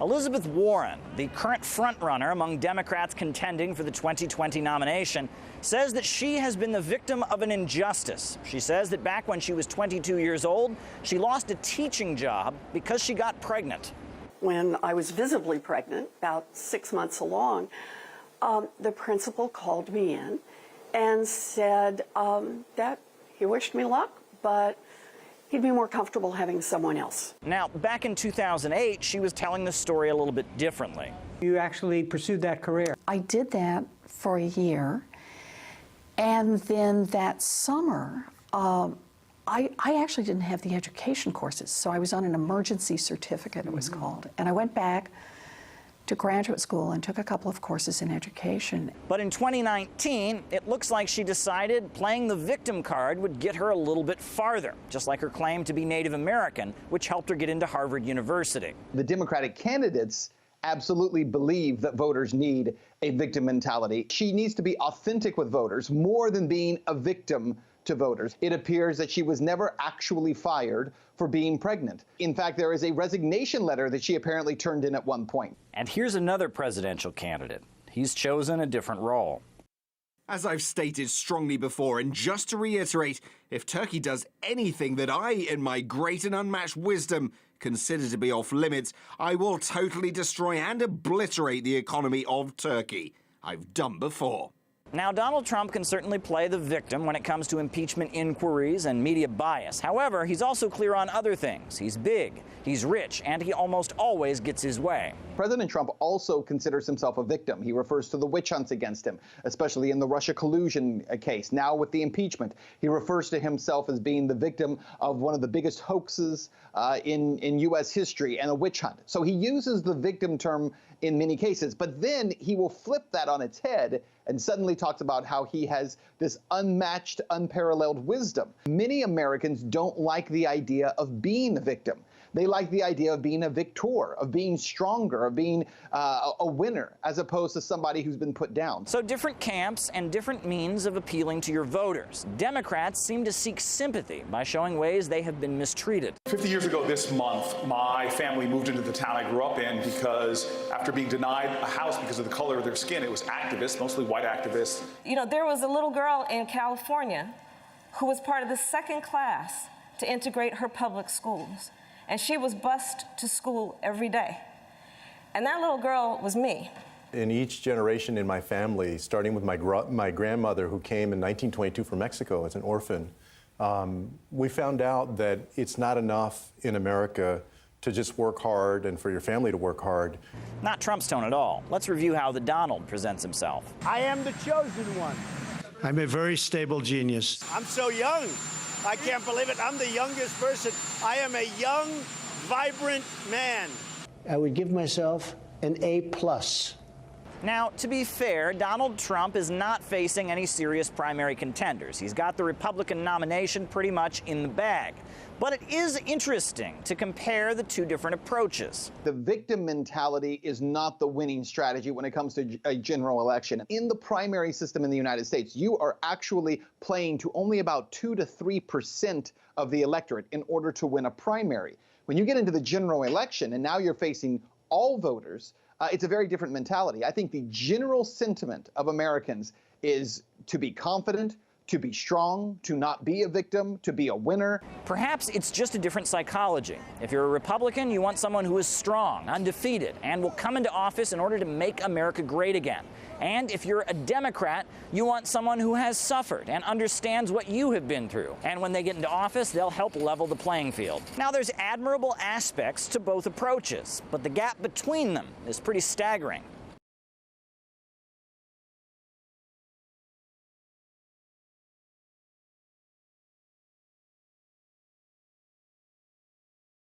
Elizabeth Warren, the current frontrunner among Democrats contending for the 2020 nomination, says that she has been the victim of an injustice. She says that back when she was 22 years old, she lost a teaching job because she got pregnant. When I was visibly pregnant, about 6 months along, the principal called me in and said that he wished me luck, but he'd be more comfortable having someone else. Now, back in 2008, she was telling the story a little bit differently. You actually pursued that career. I did that for a year, and then that summer, I actually didn't have the education courses, so I was on an emergency certificate, it was called, and I went back to graduate school and took a couple of courses in education. But in 2019, it looks like she decided playing the victim card would get her a little bit farther, just like her claim to be Native American, which helped her get into Harvard University. The Democratic candidates absolutely believe that voters need a victim mentality. She needs to be authentic with voters more than being a victim to voters. It appears that she was never actually fired for being pregnant. In fact, there is a resignation letter that she apparently turned in at one point. And here's another presidential candidate. He's chosen a different role. As I've stated strongly before, and just to reiterate, if Turkey does anything that I, in my great and unmatched wisdom, consider to be off limits, I will totally destroy and obliterate the economy of Turkey. I've done before. Now, Donald Trump can certainly play the victim when it comes to impeachment inquiries and media bias. However, he's also clear on other things. He's big, he's rich, and he almost always gets his way. President Trump also considers himself a victim. He refers to the witch hunts against him, especially in the Russia collusion case. Now with the impeachment, he refers to himself as being the victim of one of the biggest hoaxes in U.S. history and a witch hunt. So he uses the victim term in many cases, but then he will flip that on its head and suddenly talks about how he has this unmatched, unparalleled wisdom. Many Americans don't like the idea of being a victim. They like the idea of being a victor, of being stronger, of being a winner, as opposed to somebody who's been put down. So different camps and different means of appealing to your voters. Democrats seem to seek sympathy by showing ways they have been mistreated. 50 years ago this month, my family moved into the town I grew up in because after being denied a house because of the color of their skin, it was activists, mostly white activists. You know, there was a little girl in California who was part of the second class to integrate her public schools. And she was bused to school every day. And that little girl was me. In each generation in my family, starting with my grandmother who came in 1922 from Mexico as an orphan, we found out that it's not enough in America to just work hard and for your family to work hard. Not Trump's tone at all. Let's review how the Donald presents himself. I am the chosen one. I'm a very stable genius. I'm so young. I can't believe it. I'm the youngest person. I am a young, vibrant man. I would give myself an A+. Now, to be fair, Donald Trump is not facing any serious primary contenders. He's got the Republican nomination pretty much in the bag. But it is interesting to compare the two different approaches. The victim mentality is not the winning strategy when it comes to a general election. In the primary system in the United States, you are actually playing to only about 2 to 3% of the electorate in order to win a primary. When you get into the general election and now you're facing all voters, it's a very different mentality. I think the general sentiment of Americans is to be confident, to be strong, to not be a victim, to be a winner. Perhaps it's just a different psychology. If you're a Republican, you want someone who is strong, undefeated, and will come into office in order to make America great again. And if you're a Democrat, you want someone who has suffered and understands what you have been through. And when they get into office, they'll help level the playing field. Now, there's admirable aspects to both approaches, but the gap between them is pretty staggering.